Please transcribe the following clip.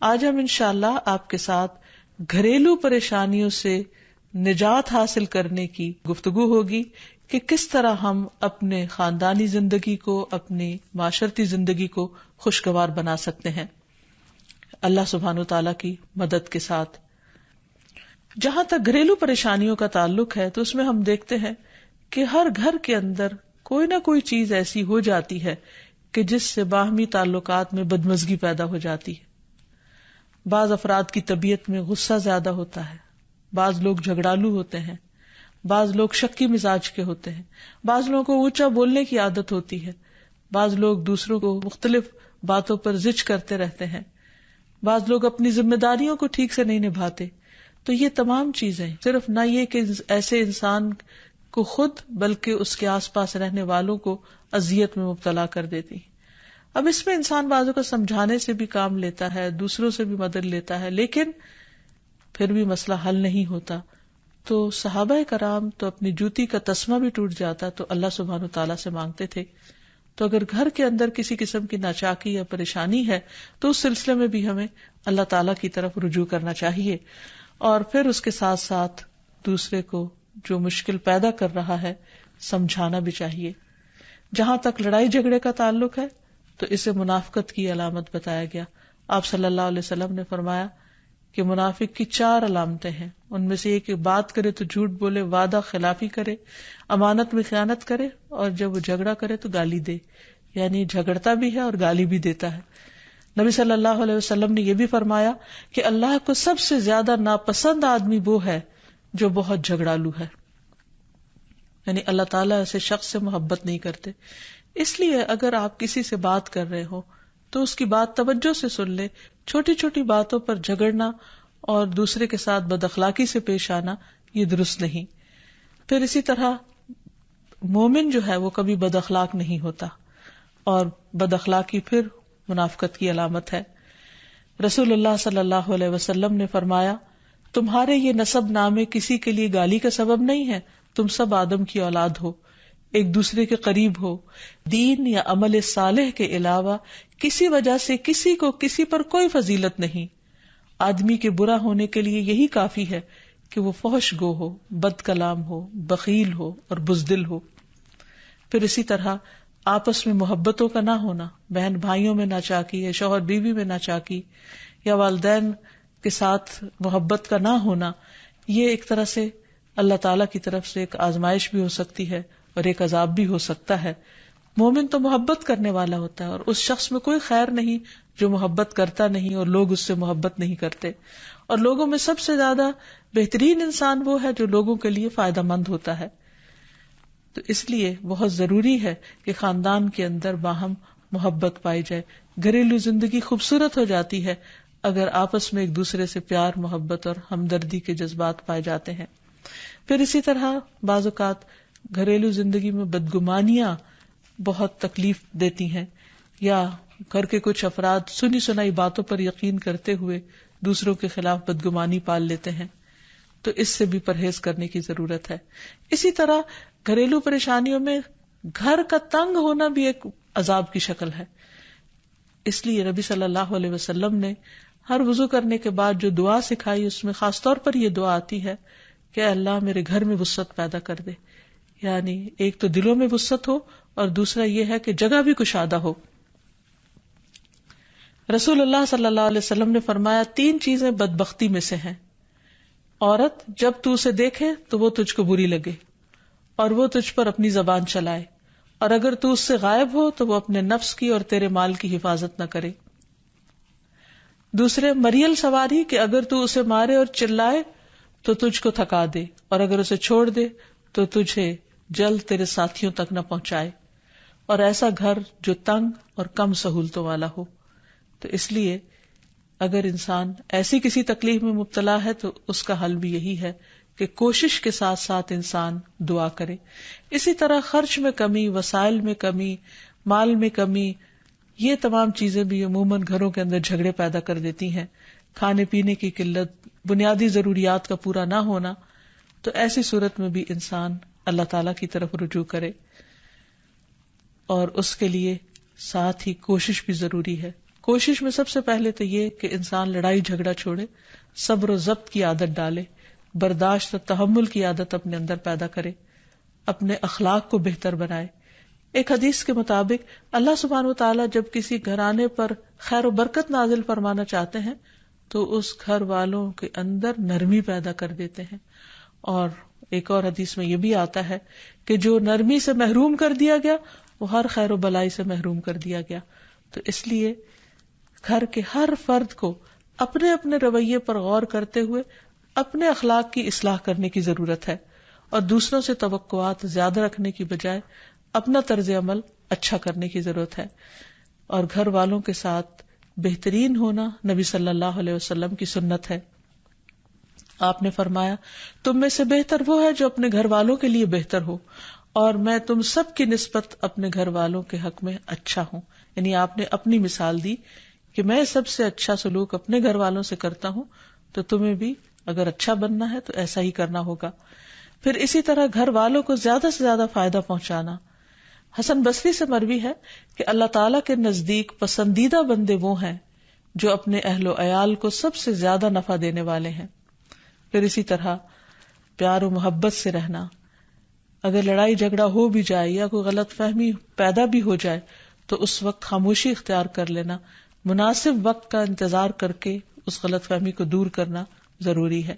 آج ہم انشاءاللہ آپ کے ساتھ گھریلو پریشانیوں سے نجات حاصل کرنے کی گفتگو ہوگی کہ کس طرح ہم اپنے خاندانی زندگی کو، اپنی معاشرتی زندگی کو خوشگوار بنا سکتے ہیں اللہ سبحانہ وتعالی کی مدد کے ساتھ۔ جہاں تک گھریلو پریشانیوں کا تعلق ہے تو اس میں ہم دیکھتے ہیں کہ ہر گھر کے اندر کوئی نہ کوئی چیز ایسی ہو جاتی ہے کہ جس سے باہمی تعلقات میں بدمزگی پیدا ہو جاتی ہے۔ بعض افراد کی طبیعت میں غصہ زیادہ ہوتا ہے، بعض لوگ جھگڑالو ہوتے ہیں، بعض لوگ شکی مزاج کے ہوتے ہیں، بعض لوگوں کو اونچا بولنے کی عادت ہوتی ہے، بعض لوگ دوسروں کو مختلف باتوں پر زج کرتے رہتے ہیں، بعض لوگ اپنی ذمہ داریوں کو ٹھیک سے نہیں نبھاتے۔ تو یہ تمام چیزیں صرف نہ یہ کہ ایسے انسان کو خود بلکہ اس کے آس پاس رہنے والوں کو اذیت میں مبتلا کر دیتی۔ اب اس میں انسان بعضوں کو سمجھانے سے بھی کام لیتا ہے، دوسروں سے بھی مدد لیتا ہے، لیکن پھر بھی مسئلہ حل نہیں ہوتا۔ تو صحابہ کرام تو اپنی جوتی کا تسمہ بھی ٹوٹ جاتا تو اللہ سبحانہ تعالیٰ سے مانگتے تھے۔ تو اگر گھر کے اندر کسی قسم کی ناچاکی یا پریشانی ہے تو اس سلسلے میں بھی ہمیں اللہ تعالیٰ کی طرف رجوع کرنا چاہیے، اور پھر اس کے ساتھ ساتھ دوسرے کو جو مشکل پیدا کر رہا ہے سمجھانا بھی چاہیے۔ جہاں تک لڑائی جھگڑے کا تعلق ہے تو اسے منافقت کی علامت بتایا گیا۔ آپ صلی اللہ علیہ وسلم نے فرمایا کہ منافق کی 4 علامتیں ہیں، ان میں سے ایک بات کرے تو جھوٹ بولے، وعدہ خلافی کرے، امانت میں خیانت کرے، اور جب وہ جھگڑا کرے تو گالی دے، یعنی جھگڑتا بھی ہے اور گالی بھی دیتا ہے۔ نبی صلی اللہ علیہ وسلم نے یہ بھی فرمایا کہ اللہ کو سب سے زیادہ ناپسند آدمی وہ ہے جو بہت جھگڑالو ہے، یعنی اللہ تعالیٰ ایسے شخص سے محبت نہیں کرتے۔ اس لیے اگر آپ کسی سے بات کر رہے ہو تو اس کی بات توجہ سے سن لے۔ چھوٹی چھوٹی باتوں پر جھگڑنا اور دوسرے کے ساتھ بد اخلاقی سے پیش آنا یہ درست نہیں۔ پھر اسی طرح مومن جو ہے وہ کبھی بد اخلاق نہیں ہوتا، اور بد اخلاقی پھر منافقت کی علامت ہے۔ رسول اللہ صلی اللہ علیہ وسلم نے فرمایا، تمہارے یہ نسب نامے کسی کے لیے گالی کا سبب نہیں ہے، تم سب آدم کی اولاد ہو، ایک دوسرے کے قریب ہو، دین یا عمل صالح کے علاوہ کسی وجہ سے کسی کو کسی پر کوئی فضیلت نہیں۔ آدمی کے برا ہونے کے لیے یہی کافی ہے کہ وہ فحش گو ہو، بد کلام ہو، بخیل ہو اور بزدل ہو۔ پھر اسی طرح آپس میں محبتوں کا نہ ہونا، بہن بھائیوں میں ناچاکی یا شوہر بیوی میں ناچاکی یا والدین کے ساتھ محبت کا نہ ہونا، یہ ایک طرح سے اللہ تعالیٰ کی طرف سے ایک آزمائش بھی ہو سکتی ہے اور ایک عذاب بھی ہو سکتا ہے۔ مومن تو محبت کرنے والا ہوتا ہے، اور اس شخص میں کوئی خیر نہیں جو محبت کرتا نہیں اور لوگ اس سے محبت نہیں کرتے، اور لوگوں میں سب سے زیادہ بہترین انسان وہ ہے جو لوگوں کے لیے فائدہ مند ہوتا ہے۔ تو اس لیے بہت ضروری ہے کہ خاندان کے اندر باہم محبت پائی جائے۔ گھریلو زندگی خوبصورت ہو جاتی ہے اگر آپس میں ایک دوسرے سے پیار، محبت اور ہمدردی کے جذبات پائے جاتے ہیں۔ پھر اسی طرح بعض اوقات گھریلو زندگی میں بدگمانیاں بہت تکلیف دیتی ہیں، یا گھر کے کچھ افراد سنی سنائی باتوں پر یقین کرتے ہوئے دوسروں کے خلاف بدگمانی پال لیتے ہیں، تو اس سے بھی پرہیز کرنے کی ضرورت ہے۔ اسی طرح گھریلو پریشانیوں میں گھر کا تنگ ہونا بھی ایک عذاب کی شکل ہے۔ اس لیے نبی صلی اللہ علیہ وسلم نے ہر وضو کرنے کے بعد جو دعا سکھائی اس میں خاص طور پر یہ دعا آتی ہے کہ اللہ میرے گھر میں وسعت پیدا کر دے، یعنی ایک تو دلوں میں وسعت ہو اور دوسرا یہ ہے کہ جگہ بھی کشادہ ہو۔ رسول اللہ صلی اللہ علیہ وسلم نے فرمایا 3 چیزیں بدبختی میں سے ہیں۔ عورت جب تو اسے دیکھے تو وہ تجھ کو بری لگے اور وہ تجھ پر اپنی زبان چلائے، اور اگر تو اس سے غائب ہو تو وہ اپنے نفس کی اور تیرے مال کی حفاظت نہ کرے۔ دوسرے مریل سواری کہ اگر تو اسے مارے اور چلائے تو تجھ کو تھکا دے، اور اگر اسے چھوڑ دے تو تجھے جلد تیرے ساتھیوں تک نہ پہنچائے، اور ایسا گھر جو تنگ اور کم سہولتوں والا ہو۔ تو اس لیے اگر انسان ایسی کسی تکلیف میں مبتلا ہے تو اس کا حل بھی یہی ہے کہ کوشش کے ساتھ ساتھ انسان دعا کرے۔ اسی طرح خرچ میں کمی، وسائل میں کمی، مال میں کمی، یہ تمام چیزیں بھی عموماً گھروں کے اندر جھگڑے پیدا کر دیتی ہیں۔ کھانے پینے کی قلت، بنیادی ضروریات کا پورا نہ ہونا، تو ایسی صورت میں بھی انسان اللہ تعالیٰ کی طرف رجوع کرے، اور اس کے لیے ساتھ ہی کوشش بھی ضروری ہے۔ کوشش میں سب سے پہلے تو یہ کہ انسان لڑائی جھگڑا چھوڑے، صبر و ضبط کی عادت ڈالے، برداشت و تحمل کی عادت اپنے اندر پیدا کرے، اپنے اخلاق کو بہتر بنائے۔ ایک حدیث کے مطابق اللہ سبحانہ وتعالیٰ جب کسی گھرانے پر خیر و برکت نازل فرمانا چاہتے ہیں تو اس گھر والوں کے اندر نرمی پیدا کر دیتے ہیں۔ اور ایک اور حدیث میں یہ بھی آتا ہے کہ جو نرمی سے محروم کر دیا گیا وہ ہر خیر و بلائی سے محروم کر دیا گیا۔ تو اس لیے گھر کے ہر فرد کو اپنے اپنے رویے پر غور کرتے ہوئے اپنے اخلاق کی اصلاح کرنے کی ضرورت ہے، اور دوسروں سے توقعات زیادہ رکھنے کی بجائے اپنا طرز عمل اچھا کرنے کی ضرورت ہے۔ اور گھر والوں کے ساتھ بہترین ہونا نبی صلی اللہ علیہ وسلم کی سنت ہے۔ آپ نے فرمایا تم میں سے بہتر وہ ہے جو اپنے گھر والوں کے لیے بہتر ہو، اور میں تم سب کی نسبت اپنے گھر والوں کے حق میں اچھا ہوں۔ یعنی آپ نے اپنی مثال دی کہ میں سب سے اچھا سلوک اپنے گھر والوں سے کرتا ہوں، تو تمہیں بھی اگر اچھا بننا ہے تو ایسا ہی کرنا ہوگا۔ پھر اسی طرح گھر والوں کو زیادہ سے زیادہ فائدہ پہنچانا۔ حسن بصری سے مروی ہے کہ اللہ تعالیٰ کے نزدیک پسندیدہ بندے وہ ہیں جو اپنے اہل و عیال کو سب سے زیادہ نفع دینے والے ہیں۔ پھر اسی طرح پیار و محبت سے رہنا۔ اگر لڑائی جھگڑا ہو بھی جائے یا کوئی غلط فہمی پیدا بھی ہو جائے تو اس وقت خاموشی اختیار کر لینا، مناسب وقت کا انتظار کر کے اس غلط فہمی کو دور کرنا ضروری ہے۔